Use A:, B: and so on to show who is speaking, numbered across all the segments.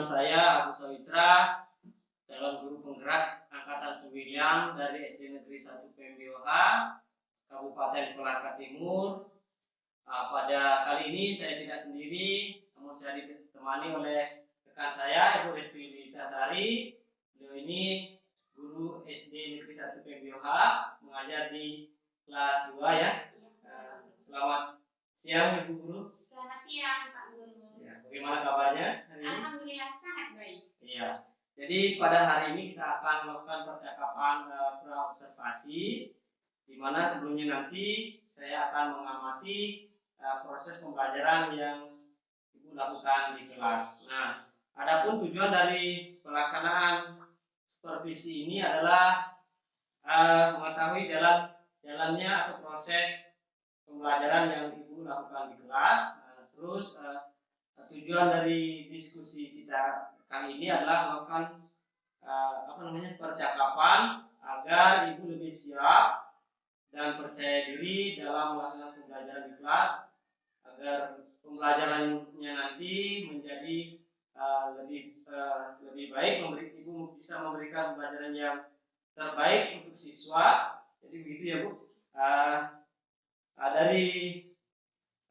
A: saya Agus Sawitra, calon guru penggerak angkatan 9 dari SD Negeri 1 PMBOH, Kabupaten Kolaka Timur. Pada kali ini saya tidak sendiri, namun saya ditemani oleh rekan saya, Ibu Resti Widitasari. Beliau ini guru SD Negeri 1 PMBOH, mengajar di kelas 2 ya. Selamat siang Ibu Guru.
B: Selamat siang Pak Guru.
A: Ya, bagaimana kabarnya hari ini?
B: Alhamdulillah sangat baik.
A: Iya. Jadi pada hari ini kita akan melakukan percakapan pra-observasi, di mana sebelumnya nanti saya akan mengamati proses pembelajaran yang Ibu lakukan di kelas. Nah, adapun tujuan dari pelaksanaan supervisi ini adalah mengetahui jalannya atau proses pembelajaran yang Ibu lakukan di kelas. Terus tujuan dari diskusi kita kali ini adalah melakukan percakapan agar Ibu lebih siap dan percaya diri dalam melaksanakan pembelajaran di kelas, agar pembelajarannya nanti menjadi lebih baik, Ibu bisa memberikan pembelajaran yang terbaik untuk siswa. Jadi begitu ya Bu. Dari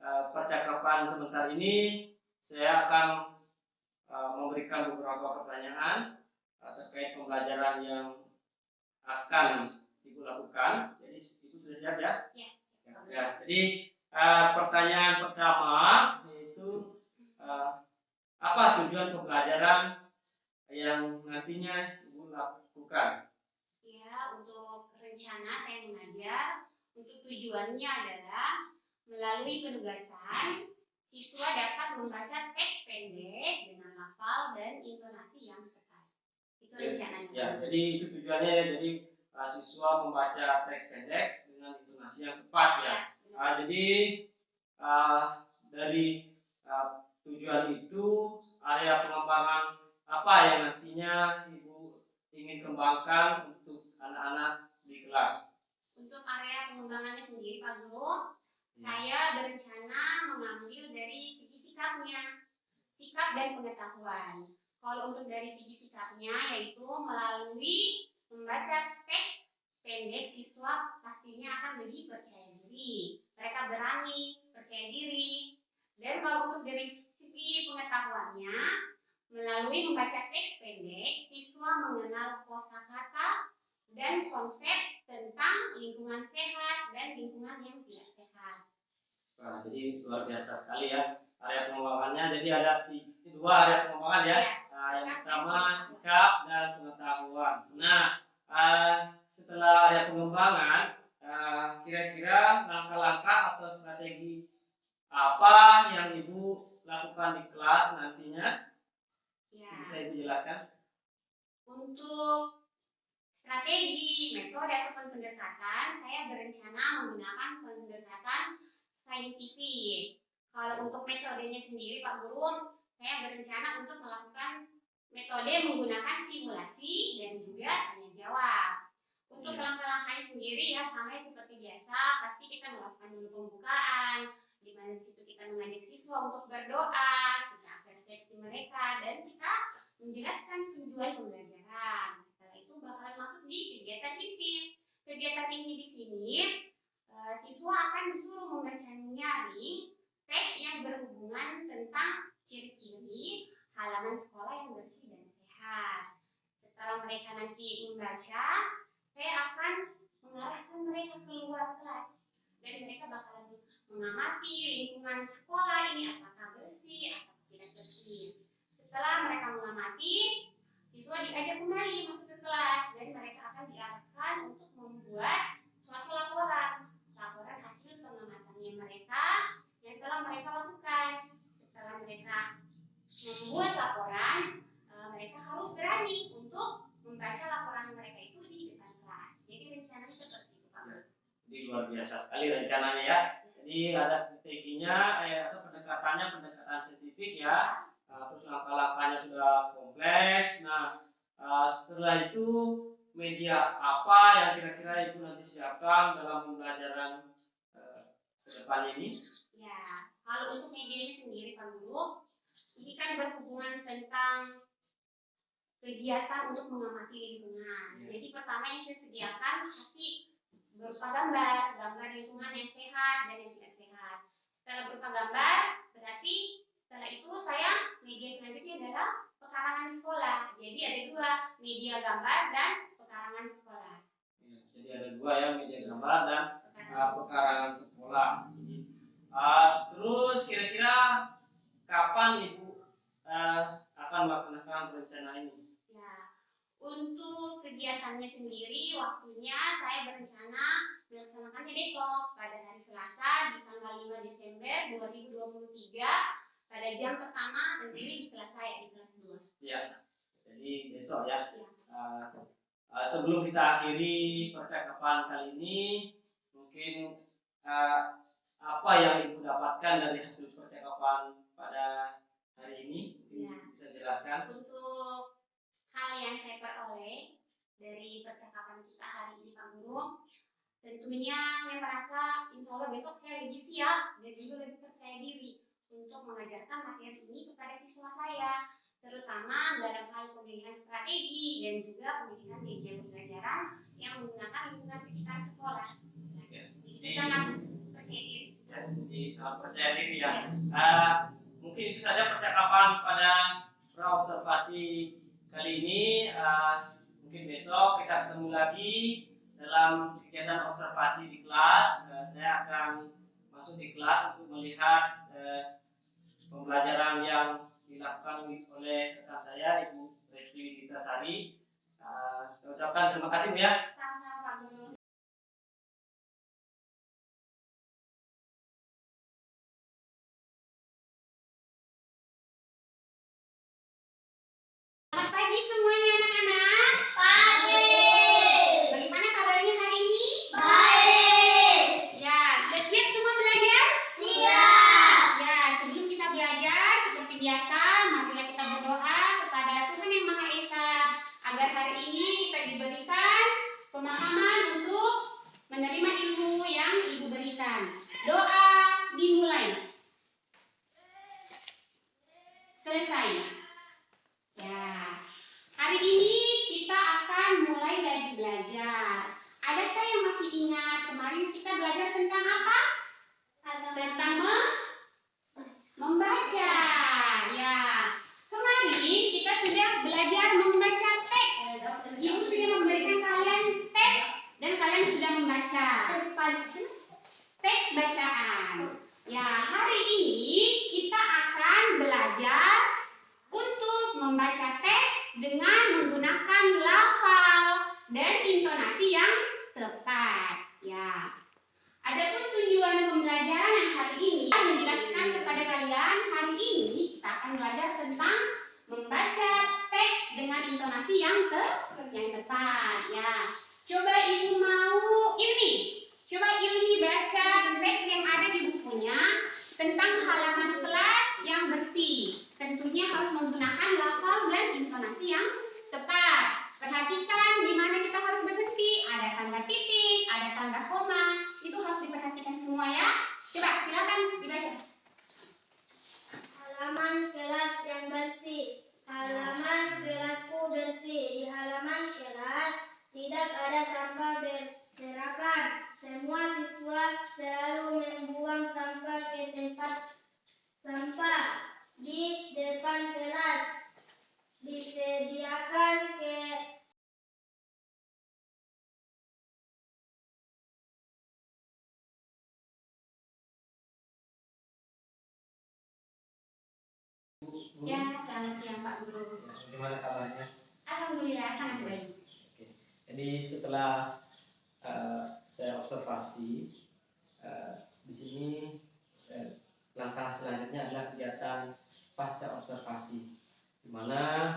A: percakapan sebentar ini saya akan memberikan beberapa pertanyaan terkait pembelajaran yang akan Ibu lakukan. Jadi Ibu sudah siap ya? Ya. Jadi pertanyaan pertama yaitu apa tujuan pembelajaran yang nantinya Ibu lakukan?
B: Ya, untuk rencana saya mengajar, untuk tujuannya adalah melalui penugasan siswa dapat membaca teks pendek dengan lafal dan intonasi yang tepat. Itu rencananya.
A: Ya, jadi itu tujuannya ya. Jadi siswa membaca teks pendek dengan intonasi yang tepat ya. Jadi dari tujuan itu area pengembangan apa yang nantinya Ibu ingin kembangkan untuk anak-anak di kelas?
B: Untuk area pengembangannya sendiri Pak Guru, saya berencana mengambil dari segi sikapnya, sikap dan pengetahuan. Kalau untuk dari segi sikapnya, yaitu melalui membaca teks pendek, siswa pastinya akan lebih percaya diri. Mereka berani, percaya diri. Dan kalau untuk dari segi pengetahuannya, melalui membaca teks pendek, siswa mengenal kosakata dan konsep tentang lingkungan sehat dan lingkungan yang tidak sehat.
A: Nah, jadi luar biasa sekali ya area pengembangannya. Jadi ada dua area pengembangan ya. Yang pertama sikap dan pengetahuan. Nah, setelah area pengembangan, kira-kira langkah-langkah atau strategi apa yang Ibu lakukan di kelas nantinya? Ya. Bisa Ibu jelaskan?
B: Untuk strategi, metode ataupun pendekatan, saya berencana menggunakan pendekatan saintifik. Kalau untuk metodenya sendiri Pak Guru, saya berencana untuk melakukan metode menggunakan simulasi dan juga tanya jawab. Untuk langkah-langkahnya sendiri ya sama seperti biasa, pasti kita melakukan dulu pembukaan, di mana di situ kita mengajak siswa untuk berdoa, kita persepsi mereka, dan kita menjelaskan tujuan pembelajaran. Setelah itu bakalan masuk di kegiatan inti. Kegiatan inti di sini siswa akan disuruh membaca menyaring teks yang berhubungan tentang ciri-ciri halaman sekolah yang bersih dan sehat. Setelah mereka nanti membaca, saya akan mengarahkan mereka keluar kelas dan mereka bakalan mengamati lingkungan sekolah ini apakah bersih atau tidak bersih. Setelah mereka mengamati, siswa diajak kembali masuk ke kelas dan mereka akan diarahkan untuk membuat suatu laporan hasil pengamatannya mereka yang telah mereka lakukan. Setelah mereka membuat laporan, mereka harus berani untuk membaca laporan mereka itu di depan kelas. Jadi rencananya seperti itu Pak.
A: Jadi luar biasa sekali rencananya ya. Jadi ada strateginya atau pendekatan saintifik ya. Terus langkah-langkahnya sudah kompleks. Nah, setelah itu media apa yang kira-kira Ibu nanti siapkan dalam pembelajaran ke depan ini?
B: Ya, kalau untuk medianya sendiri Pak Guru, ini kan kan berhubungan tentang kegiatan untuk mengamati lingkungan. Jadi pertama yang saya sediakan pasti berupa gambar lingkungan yang sehat dan yang tidak sehat. Setelah berupa gambar, berarti setelah itu saya media selanjutnya adalah pekarangan sekolah. Jadi ada dua, media gambar dan pekarangan sekolah.
A: Jadi ada dua ya, media gambar dan pekarangan sekolah. Terus kira-kira kapan Ibu akan melaksanakan rencana ini?
B: Ya, untuk kegiatannya sendiri waktunya saya berencana melaksanakannya besok pada hari Selasa di tanggal 5 Desember 2023 pada jam pertama tentunya di kelas saya di kelas 2.
A: Ya, jadi besok ya.
B: Ya.
A: Sebelum kita akhiri percakapan kali ini, mungkin apa yang Ibu dapatkan dari hasil percakapan pada hari ini?
B: Ya.
A: Bisa jelaskan?
B: Untuk hal yang saya peroleh dari percakapan kita hari ini Pak Guru, tentunya saya merasa insya Allah besok saya lebih siap dan juga lebih percaya diri untuk mengajarkan materi ini kepada siswa saya, terutama dalam hal pemilihan strategi dan juga pemilihan media pembelajaran yang menggunakan lingkungan sekitar sekolah. Jadi sangat percaya diri.
A: Jadi sangat percaya diri ya. Mungkin itu saja percakapan pada praobservasi kali ini. Mungkin besok kita ketemu lagi dalam kegiatan observasi di kelas. Saya akan masuk di kelas untuk melihat pembelajaran yang dilakukan oleh rekan saya, Ibu Resti Widitasari. Saya ucapkan terima kasih Bu ya.
B: Sama-sama Pak Guru. Selamat pagi semuanya anak-anak. Pagi. Bagaimana kabarnya hari ini? Baik. Ya, sudah siap semua belajar? Siap. Ya, sebelum kita belajar seperti biasa, marilah kita berdoa kepada Tuhan Yang Maha Esa agar hari ini kita diberikan pemahaman untuk menerima ilmu yang Ibu berikan. Doa dimulai. Selesai. Ya, hari ini kita akan mulai lagi belajar. Adakah yang masih ingat kemarin kita belajar tentang apa? Tentang membaca. Ya, kemarin kita sudah belajar membaca teks. Ibu sudah memberikan kalian teks dan kalian sudah membaca. Teks bacaan. Ya, hari ini kita akan belajar untuk membaca teks dengan menggunakan lafal dan intonasi yang tepat. Ya. Adapun tujuan pembelajaran yang hari ini menjelaskan kepada kalian, hari ini kita akan belajar tentang membaca teks dengan intonasi yang tepat. Ya. Coba Ibu mau Ilmi baca teks yang ada di bukunya tentang halaman kelas yang bersih. Tentunya harus menggunakan lafal dan intonasi yang tepat. Perhatikan di mana kita harus berhenti. Ada tanda titik, ada tanda koma. Itu harus diperhatikan semua ya. Coba silakan dibaca.
C: Halaman kelas yang bersih. Halaman kelasku bersih. Di halaman kelas tidak ada sampah berserakan. Semua siswa selalu membuang sampah ke tempat sampah di depan kelas. Disediakan ke
B: Ya, selamat siang Pak Guru.
A: Bagaimana kabarnya?
B: Alhamdulillah sangat baik.
A: Oke. Jadi setelah saya observasi di sini, langkah selanjutnya adalah kegiatan pasca observasi, di mana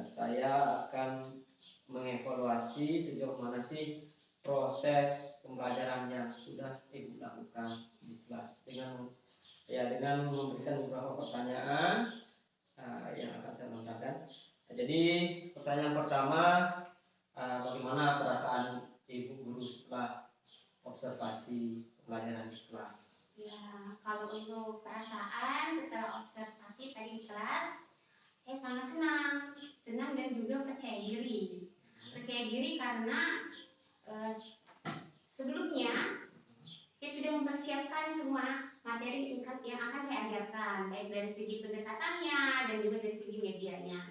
A: saya akan mengevaluasi sejauh mana sih proses pembelajaran yang sudah Ibu lakukan di kelas dengan memberikan beberapa pertanyaan yang akan saya lontarkan. Jadi pertanyaan pertama, bagaimana perasaan Ibu guru setelah observasi pembelajaran di kelas?
B: Ya, kalau untuk perasaan setelah observasi aktif tadi di kelas, saya sangat senang dan juga percaya diri. Percaya diri karena sebelumnya saya sudah mempersiapkan semua materi yang akan saya ajarkan, baik dari segi pendekatannya dan juga dari segi medianya.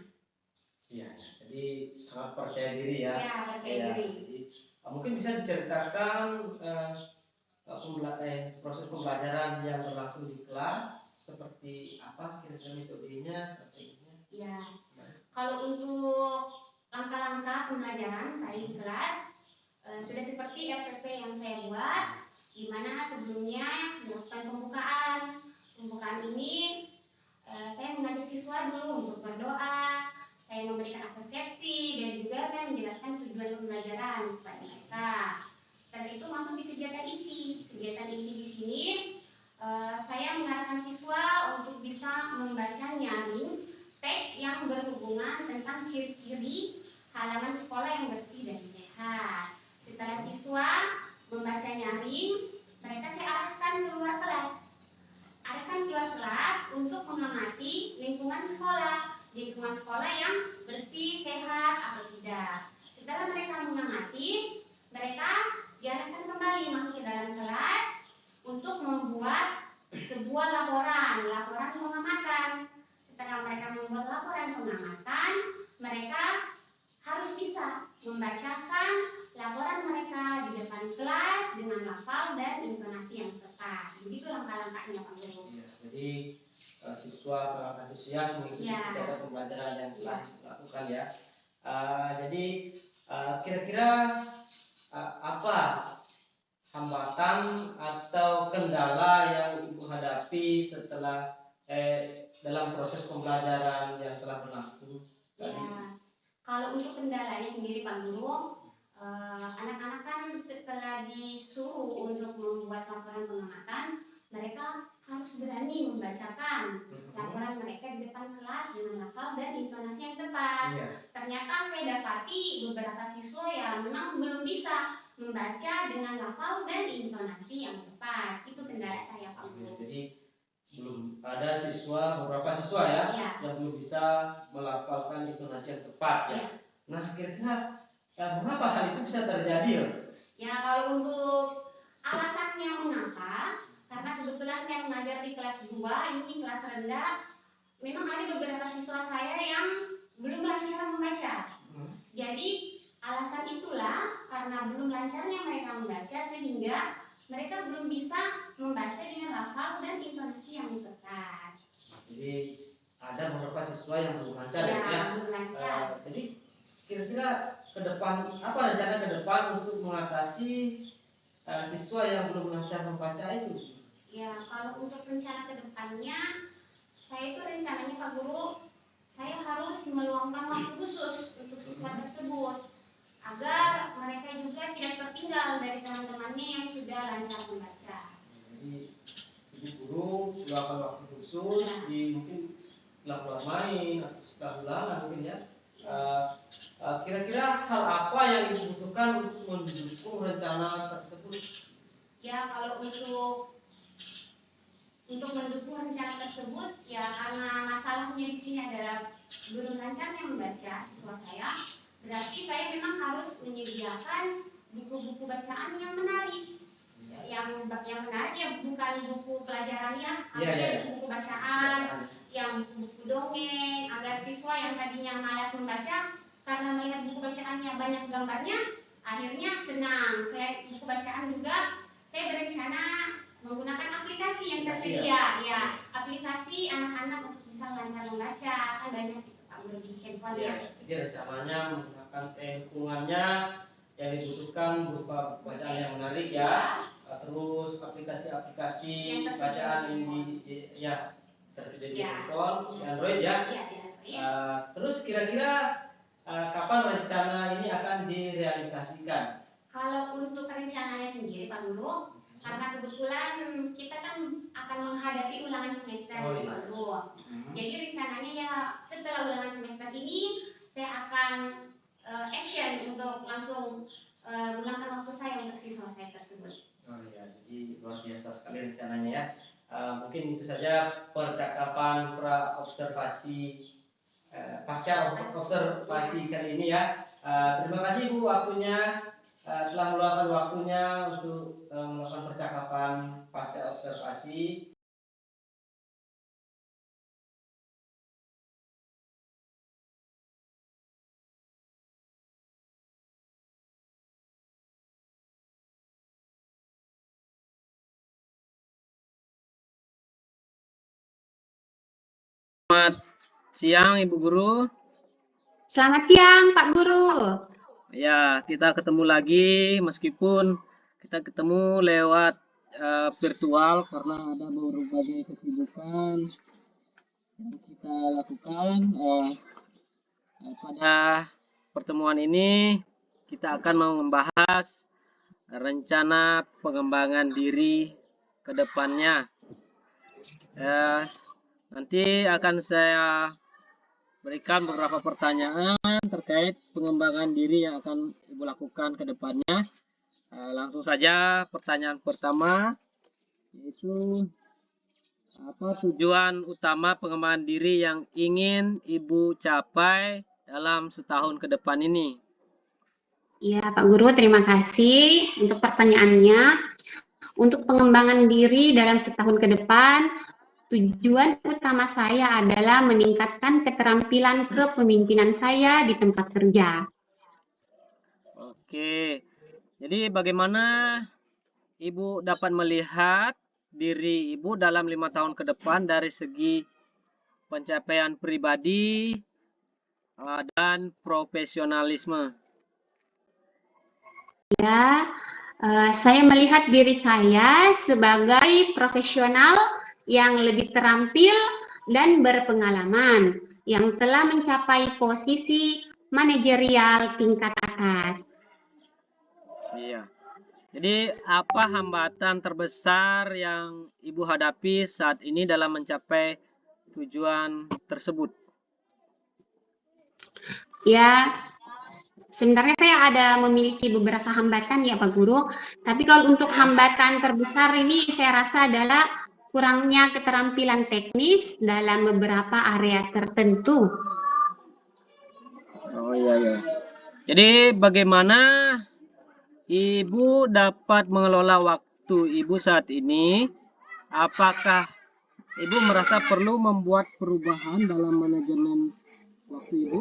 A: Iya, jadi sangat percaya diri ya.
B: Ya, percaya diri.
A: Jadi, mungkin bisa diceritakan proses pembelajaran yang berlangsung di kelas seperti apa kira-kira metodenya, strateginya?
B: Ya, kalau untuk langkah-langkah pembelajaran tadi di kelas sudah seperti RPP yang saya buat, di mana sebelumnya dilakukan pembukaan. Pembukaan ini saya mengajak siswa dulu untuk berdoa, saya memberikan apresiasi dan juga saya menjelaskan tujuan pembelajaran kepada mereka. Setelah itu masuk di kegiatan inti. Kegiatan inti di sini saya mengarahkan siswa untuk bisa membaca nyaring teks yang berhubungan tentang ciri-ciri halaman sekolah yang bersih dan sehat. Setelah siswa membaca nyaring, mereka saya arahkan keluar kelas. Arahkan keluar kelas untuk mengamati lingkungan sekolah. Lingkungan sekolah yang bersih, sehat atau tidak. Setelah mereka mengamati, mereka diarahkan kembali masuk ke dalam kelas untuk membuat sebuah laporan pengamatan. Setelah mereka membuat laporan pengamatan, mereka harus bisa membacakan laporan mereka di depan kelas dengan lafal dan intonasi yang tepat. Begitu langkah-langkahnya Pak Guru.
A: Ya, jadi siswa sangat antusias mengikuti kegiatan pembelajaran yang telah dilakukan ya. Jadi kira-kira apa hambatan atau kendala yang Ibu hadapi setelah dalam proses pembelajaran yang telah berlangsung tadi?
B: Ya, kalau untuk kendalanya sendiri Pak Guru, anak-anak kan setelah disuruh untuk membuat laporan pengamatan, mereka harus berani membacakan laporan mereka di depan kelas dengan lafal dan intonasi yang tepat. Ternyata saya dapati beberapa siswa yang memang belum bisa membaca dengan lafal dan intonasi yang tepat. Itu kendala saya Pak Guru.
A: Jadi belum ada beberapa siswa ya, yang belum bisa melafalkan intonasi yang tepat ya. Nah, kira-kira mengapa hal itu bisa terjadi ya?
B: Ya, kalau untuk alasannya mengapa, karena kebetulan saya mengajar di kelas 2, ini kelas rendah, memang ada beberapa siswa saya yang belum lancar membaca. Jadi alasan itulah karena belum lancarnya mereka membaca sehingga mereka belum bisa membaca dengan lafal dan intonasi yang tepat.
A: Jadi ada beberapa siswa yang belum lancar ya.
B: Belum lancar.
A: Jadi kira-kira ke depan apa rencana ke depan untuk mengatasi siswa yang belum lancar membaca itu?
B: Ya, kalau untuk rencana ke depannya, saya itu rencananya Pak Guru, saya harus meluangkan waktu khusus untuk siswa tersebut agar mereka juga tidak tertinggal dari teman-temannya yang sudah lancar membaca.
A: Jadi Ibu guru meluangkan waktu khusus di mungkin setelah pulang main atau setelah ulangan mungkin ya. Kira-kira hal apa yang Ibu butuhkan untuk mendukung rencana tersebut?
B: Ya, kalau untuk mendukung rencana tersebut, ya karena masalahnya di sini adalah belum lancarnya membaca siswa saya, berarti saya memang harus menyediakan buku-buku bacaan yang menarik. Yang menarik ya bukan buku pelajaran ya, buku bacaan, yang buku dongeng, agar siswa yang tadinya malas membaca karena melihat buku bacaannya banyak gambarnya, akhirnya senang. Selain buku bacaan juga, saya berencana menggunakan aplikasi yang tersedia, aplikasi anak-anak untuk bisa lancar membaca, kan banyak itu Pak Guru di handphone ya.
A: Jadi rencananya menggunakan dukungannya yang dibutuhkan berupa bacaan yang menarik ya. Terus aplikasi bacaan yang tersedia di handphone, di Android ya. Terus kira-kira kapan rencana ini akan direalisasikan?
B: Kalau untuk rencananya sendiri Pak Guru, karena kebetulan kita kan akan menghadapi ulangan semester Pak Guru. Jadi rencananya ya setelah ulangan semester ini saya akan action untuk langsung meluangkan waktu saya untuk siswa saya tersebut.
A: Oh ya, jadi luar biasa sekali rencananya ya. Mungkin itu saja percakapan pra observasi pasca observasi kali ini ya. Terima kasih Bu waktunya, telah meluangkan waktunya untuk melakukan percakapan pasca observasi. Selamat siang Ibu Guru.
B: Selamat siang Pak Guru.
A: Ya, kita ketemu lagi meskipun kita ketemu lewat virtual karena ada berbagai kesibukan yang kita lakukan. Pada pertemuan ini kita akan membahas rencana pengembangan diri ke depannya. Nanti akan saya berikan beberapa pertanyaan terkait pengembangan diri yang akan Ibu lakukan ke depannya. Langsung saja pertanyaan pertama, yaitu apa tujuan utama pengembangan diri yang ingin Ibu capai dalam setahun ke depan ini?
B: Ya Pak Guru, terima kasih untuk pertanyaannya. Untuk pengembangan diri dalam setahun ke depan, tujuan utama saya adalah meningkatkan keterampilan kepemimpinan saya di tempat kerja.
A: Oke, jadi bagaimana Ibu dapat melihat diri Ibu dalam 5 tahun ke depan dari segi pencapaian pribadi dan profesionalisme?
B: Ya, saya melihat diri saya sebagai profesional yang lebih terampil dan berpengalaman, yang telah mencapai posisi manajerial tingkat atas.
A: Iya. Jadi apa hambatan terbesar yang Ibu hadapi saat ini dalam mencapai tujuan tersebut?
B: Ya, sebenarnya saya ada memiliki beberapa hambatan ya Pak Guru, tapi kalau untuk hambatan terbesar ini saya rasa adalah kurangnya keterampilan teknis dalam beberapa area tertentu.
A: Oh iya ya. Jadi bagaimana Ibu dapat mengelola waktu Ibu saat ini? Apakah Ibu merasa perlu membuat perubahan dalam manajemen waktu Ibu?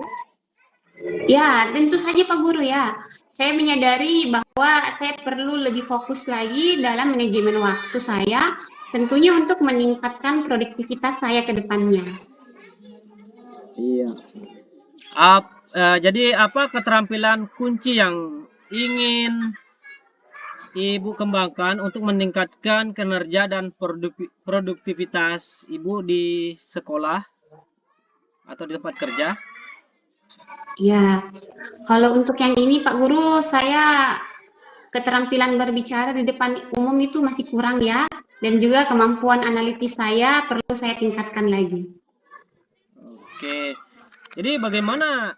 B: Ya, tentu saja Pak Guru ya. Saya menyadari bahwa saya perlu lebih fokus lagi dalam manajemen waktu saya, tentunya untuk meningkatkan produktivitas saya ke depannya.
A: Iya. Jadi apa keterampilan kunci yang ingin Ibu kembangkan untuk meningkatkan kinerja dan produktivitas Ibu di sekolah atau di tempat kerja?
B: Ya, kalau untuk yang ini Pak Guru, saya keterampilan berbicara di depan umum itu masih kurang ya, dan juga kemampuan analitis saya perlu saya tingkatkan lagi.
A: Oke, jadi bagaimana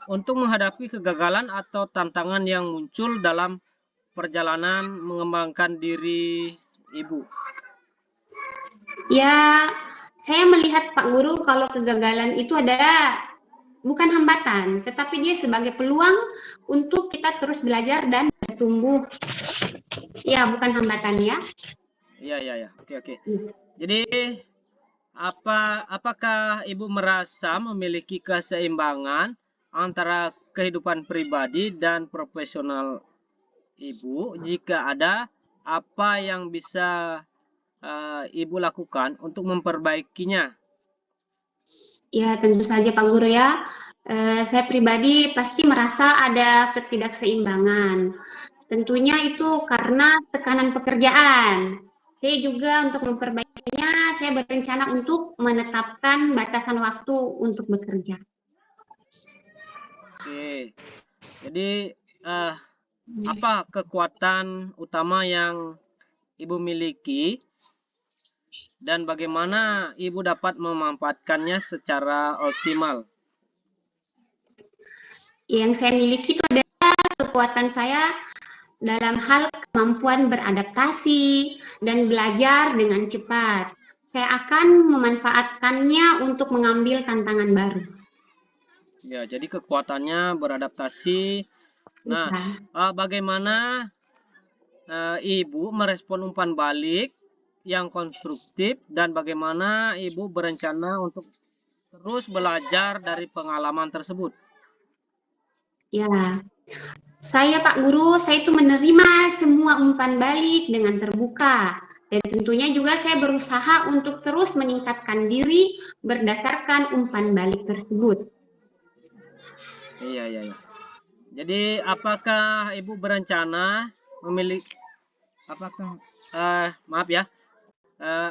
A: untuk menghadapi kegagalan atau tantangan yang muncul dalam perjalanan mengembangkan diri Ibu?
B: Ya, saya melihat Pak Guru kalau kegagalan itu adalah bukan hambatan, tetapi dia sebagai peluang untuk kita terus belajar dan bertumbuh. Ya, bukan hambatan ya.
A: Iya. Oke. Jadi apakah Ibu merasa memiliki keseimbangan antara kehidupan pribadi dan profesional Ibu? Jika ada, apa yang bisa Ibu lakukan untuk memperbaikinya?
B: Ya, tentu saja Pak Guru ya. Saya pribadi pasti merasa ada ketidakseimbangan. Tentunya itu karena tekanan pekerjaan. Saya juga untuk memperbaikinya, saya berencana untuk menetapkan batasan waktu untuk bekerja.
A: Oke, jadi apa kekuatan utama yang Ibu miliki dan bagaimana Ibu dapat memanfaatkannya secara optimal?
B: Yang saya miliki itu adalah kekuatan saya dalam hal kemampuan beradaptasi dan belajar dengan cepat. Saya akan memanfaatkannya untuk mengambil tantangan baru.
A: Ya, jadi kekuatannya beradaptasi. Nah,
B: Ya.
A: bagaimana Ibu merespon umpan balik yang konstruktif dan bagaimana Ibu berencana untuk terus belajar dari pengalaman tersebut?
B: Ya, saya Pak Guru, saya itu menerima semua umpan balik dengan terbuka. Dan tentunya juga saya berusaha untuk terus meningkatkan diri berdasarkan umpan balik tersebut.
A: Iya. Jadi apakah Ibu berencana memiliki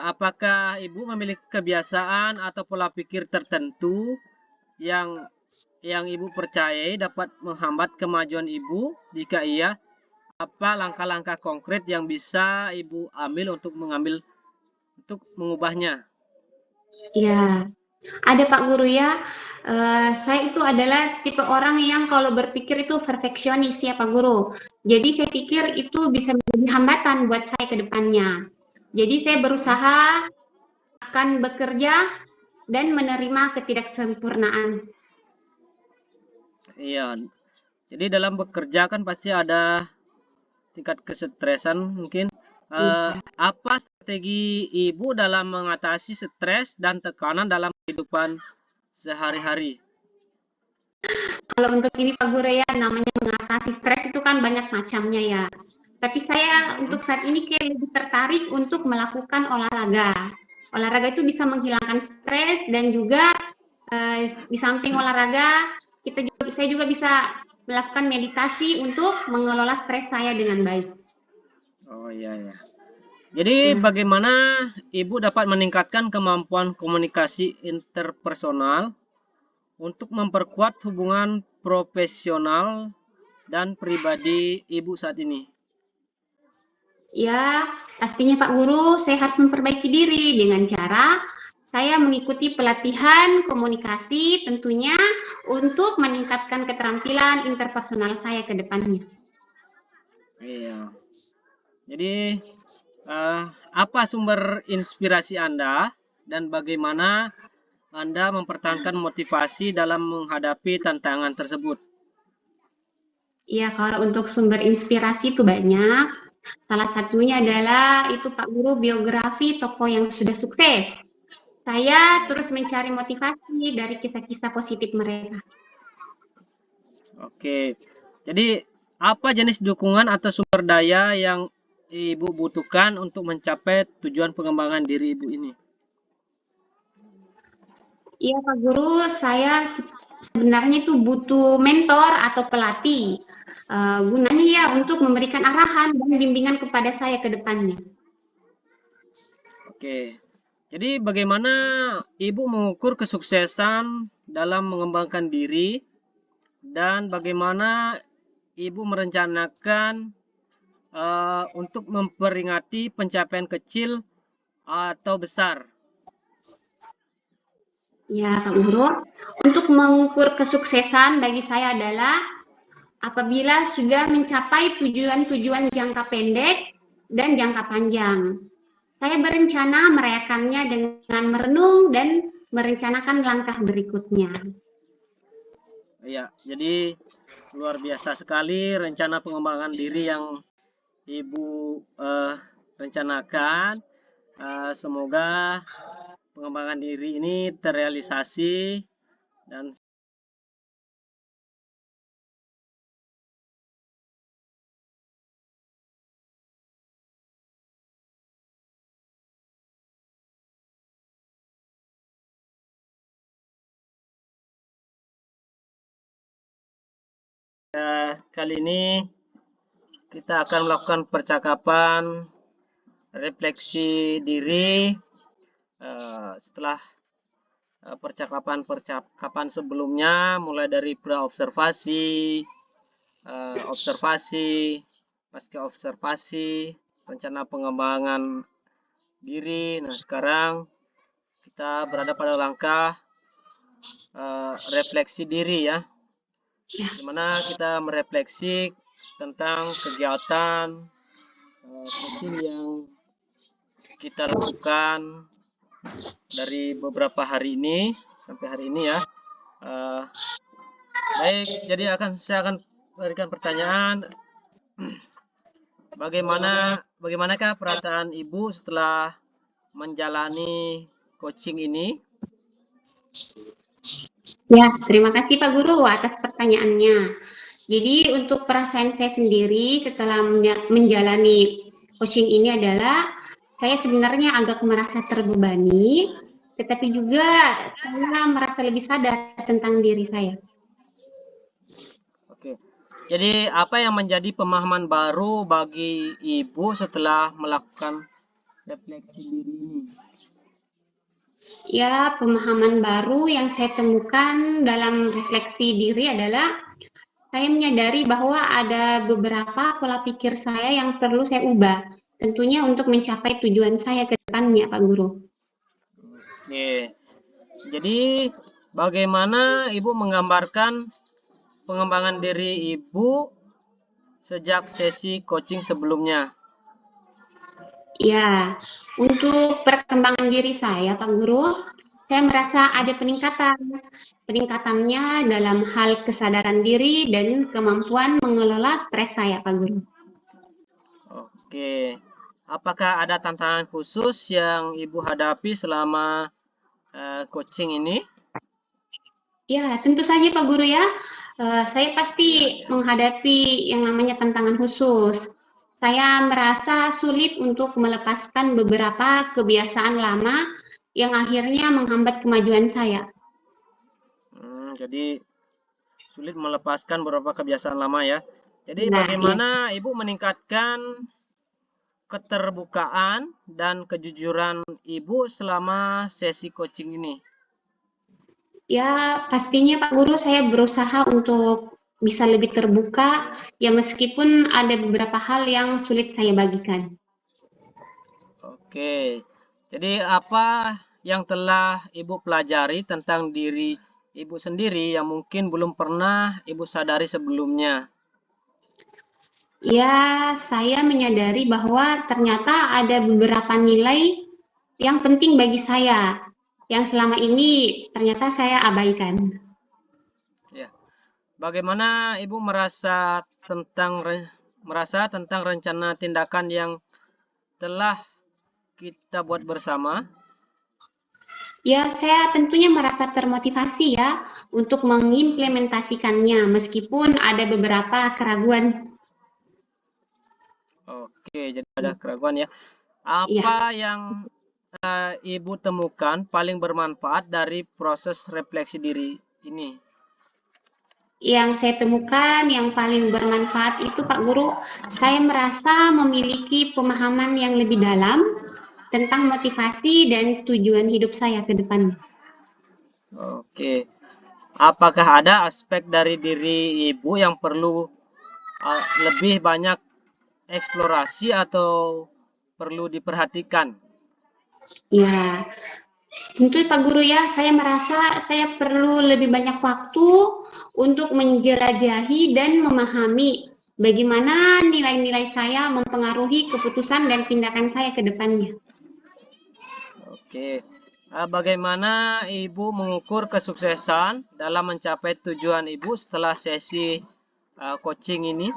A: apakah Ibu memiliki kebiasaan atau pola pikir tertentu yang Ibu percayai dapat menghambat kemajuan Ibu? Jika iya, apa langkah-langkah konkret yang bisa Ibu ambil untuk mengubahnya?
B: Ya, ada Pak Guru ya. Saya itu adalah tipe orang yang kalau berpikir itu perfeksionis ya Pak Guru. Jadi saya pikir itu bisa menjadi hambatan buat saya ke depannya. Jadi saya berusaha akan bekerja dan menerima ketidaksempurnaan.
A: Iya, jadi dalam bekerja kan pasti ada tingkat kesetresan mungkin. Apa strategi Ibu dalam mengatasi stres dan tekanan dalam kehidupan sehari-hari?
B: Kalau untuk ini Pak Guru ya, namanya mengatasi stres itu kan banyak macamnya ya. Tapi saya untuk saat ini kayak lebih tertarik untuk melakukan olahraga. Olahraga itu bisa menghilangkan stres dan juga di samping olahraga, saya juga bisa melakukan meditasi untuk mengelola stres saya dengan baik.
A: Oh iya. Jadi bagaimana Ibu dapat meningkatkan kemampuan komunikasi interpersonal untuk memperkuat hubungan profesional dan pribadi Ibu saat ini?
B: Ya, pastinya Pak Guru, saya harus memperbaiki diri dengan cara saya mengikuti pelatihan komunikasi tentunya untuk meningkatkan keterampilan interpersonal saya ke depannya.
A: Iya. Jadi apa sumber inspirasi Anda dan bagaimana Anda mempertahankan motivasi dalam menghadapi tantangan tersebut?
B: Ya, kalau untuk sumber inspirasi itu banyak. Salah satunya adalah itu Pak Guru biografi tokoh yang sudah sukses. Saya terus mencari motivasi dari kisah-kisah positif mereka.
A: Oke, jadi apa jenis dukungan atau sumber daya yang Ibu butuhkan untuk mencapai tujuan pengembangan diri Ibu ini?
B: Iya Pak Guru, saya sebenarnya itu butuh mentor atau pelatih. Gunanya ya untuk memberikan arahan dan bimbingan kepada saya ke depannya.
A: Oke, jadi bagaimana Ibu mengukur kesuksesan dalam mengembangkan diri dan bagaimana Ibu merencanakan untuk memperingati pencapaian kecil atau besar?
B: Ya Pak Guru, untuk mengukur kesuksesan bagi saya adalah apabila sudah mencapai tujuan-tujuan jangka pendek dan jangka panjang. Saya berencana merayakannya dengan merenung dan merencanakan langkah berikutnya.
A: Ya, jadi luar biasa sekali rencana pengembangan diri yang Ibu rencanakan. Semoga pengembangan diri ini terrealisasi dan kali ini kita akan melakukan percakapan refleksi diri setelah percakapan sebelumnya, mulai dari pra-observasi, observasi, pasca observasi, rencana pengembangan diri. Nah, sekarang kita berada pada langkah refleksi diri ya, dimana kita merefleksi tentang kegiatan coaching yang kita lakukan dari beberapa hari ini sampai hari ini ya. Baik, jadi saya akan berikan pertanyaan. Bagaimanakah perasaan Ibu setelah menjalani coaching ini?
B: Ya, terima kasih Pak Guru atas pertanyaannya. Jadi untuk perasaan saya sendiri setelah menjalani coaching ini adalah saya sebenarnya agak merasa terbebani, tetapi juga saya merasa lebih sadar tentang diri saya.
A: Oke. Jadi apa yang menjadi pemahaman baru bagi Ibu setelah melakukan refleksi diri ini?
B: Ya, pemahaman baru yang saya temukan dalam refleksi diri adalah saya menyadari bahwa ada beberapa pola pikir saya yang perlu saya ubah, tentunya untuk mencapai tujuan saya ke depannya, Pak Guru.
A: Oke. Jadi bagaimana Ibu menggambarkan pengembangan diri Ibu sejak sesi coaching sebelumnya?
B: Ya, untuk perkembangan diri saya, Pak Guru, saya merasa ada peningkatan. Peningkatannya dalam hal kesadaran diri dan kemampuan mengelola stres saya, Pak Guru.
A: Oke. Apakah ada tantangan khusus yang Ibu hadapi selama coaching ini?
B: Ya, tentu saja Pak Guru ya. Saya pasti menghadapi yang namanya tantangan khusus. Saya merasa sulit untuk melepaskan beberapa kebiasaan lama yang akhirnya menghambat kemajuan saya.
A: Jadi sulit melepaskan beberapa kebiasaan lama ya. Jadi
B: Nah,
A: bagaimana Ibu meningkatkan keterbukaan dan kejujuran Ibu selama sesi coaching ini?
B: ya, pastinya Pak Guru saya berusaha untuk bisa lebih terbuka, ya meskipun ada beberapa hal yang sulit saya bagikan.
A: Oke, jadi apa yang telah Ibu pelajari tentang diri Ibu sendiri yang mungkin belum pernah Ibu sadari sebelumnya?
B: Ya, saya menyadari bahwa ternyata ada beberapa nilai yang penting bagi saya, yang selama ini ternyata saya abaikan.
A: Ya, bagaimana Ibu merasa tentang rencana tindakan yang telah kita buat bersama?
B: Ya, saya tentunya merasa termotivasi ya untuk mengimplementasikannya meskipun ada beberapa keraguan.
A: Oke, jadi ada keraguan ya.
B: Ya,
A: Apa yang Ibu temukan paling bermanfaat dari proses refleksi diri ini?
B: yang saya temukan yang paling bermanfaat itu Pak Guru, saya merasa memiliki pemahaman yang lebih dalam tentang motivasi dan tujuan hidup saya ke depan.
A: Oke. Apakah ada aspek dari diri Ibu yang perlu lebih banyak eksplorasi atau perlu diperhatikan?
B: Ya, tentu Pak Guru ya, saya merasa saya perlu lebih banyak waktu untuk menjelajahi dan memahami bagaimana nilai-nilai saya mempengaruhi keputusan dan tindakan saya ke depannya.
A: Oke. Bagaimana Ibu mengukur kesuksesan dalam mencapai tujuan Ibu setelah sesi coaching ini?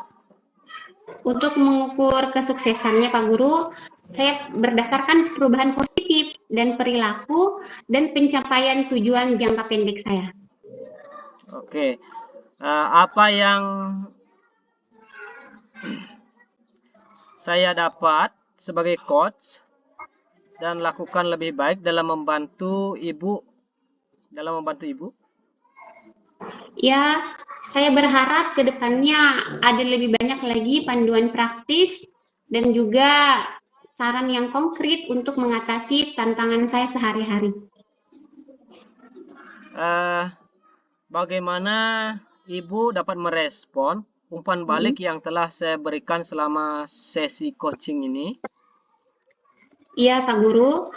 B: Untuk mengukur kesuksesannya Pak Guru, saya berdasarkan perubahan positif dan perilaku dan pencapaian tujuan jangka pendek saya.
A: Oke. Apa yang saya dapat sebagai coach dan lakukan lebih baik dalam membantu Ibu?
B: Ya, saya berharap ke depannya ada lebih banyak lagi panduan praktis dan juga saran yang konkret untuk mengatasi tantangan saya sehari-hari.
A: Bagaimana Ibu dapat merespon umpan balik yang telah saya berikan selama sesi coaching ini?
B: Iya, Pak Guru.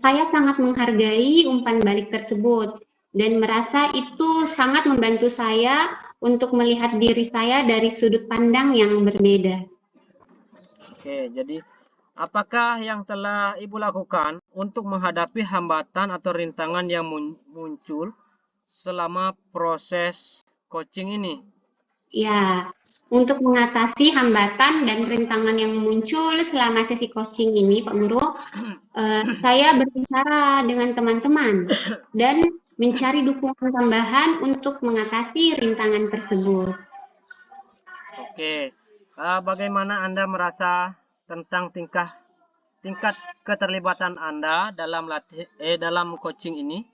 B: Saya sangat menghargai umpan balik tersebut dan merasa itu sangat membantu saya untuk melihat diri saya dari sudut pandang yang berbeda.
D: Oke, jadi apakah yang telah Ibu lakukan untuk menghadapi hambatan atau rintangan yang muncul selama proses coaching ini?
B: Ya, untuk mengatasi hambatan dan rintangan yang muncul selama sesi coaching ini, Pak Guru, saya berbicara dengan teman-teman dan mencari dukungan tambahan untuk mengatasi rintangan tersebut.
D: Oke, bagaimana Anda merasa tentang tingkat keterlibatan Anda dalam coaching ini?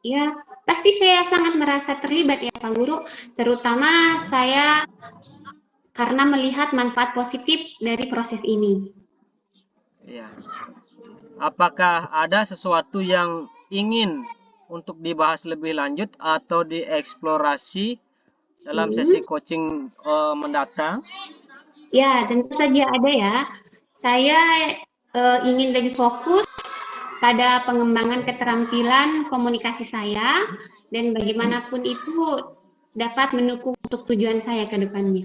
B: Ya, pasti saya sangat merasa terlibat ya Pak Guru, terutama saya karena melihat manfaat positif dari proses ini.
D: Ya. Apakah ada sesuatu yang ingin untuk dibahas lebih lanjut atau dieksplorasi dalam sesi coaching mendatang?
B: Ya, tentu saja ada ya. Saya ingin lebih fokus pada pengembangan keterampilan komunikasi saya dan bagaimanapun itu dapat mendukung untuk tujuan saya ke depannya.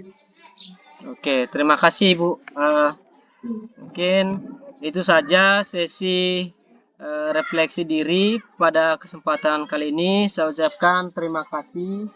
D: Oke, terima kasih Ibu. Mungkin itu saja sesi refleksi diri pada kesempatan kali ini. Saya ucapkan terima kasih.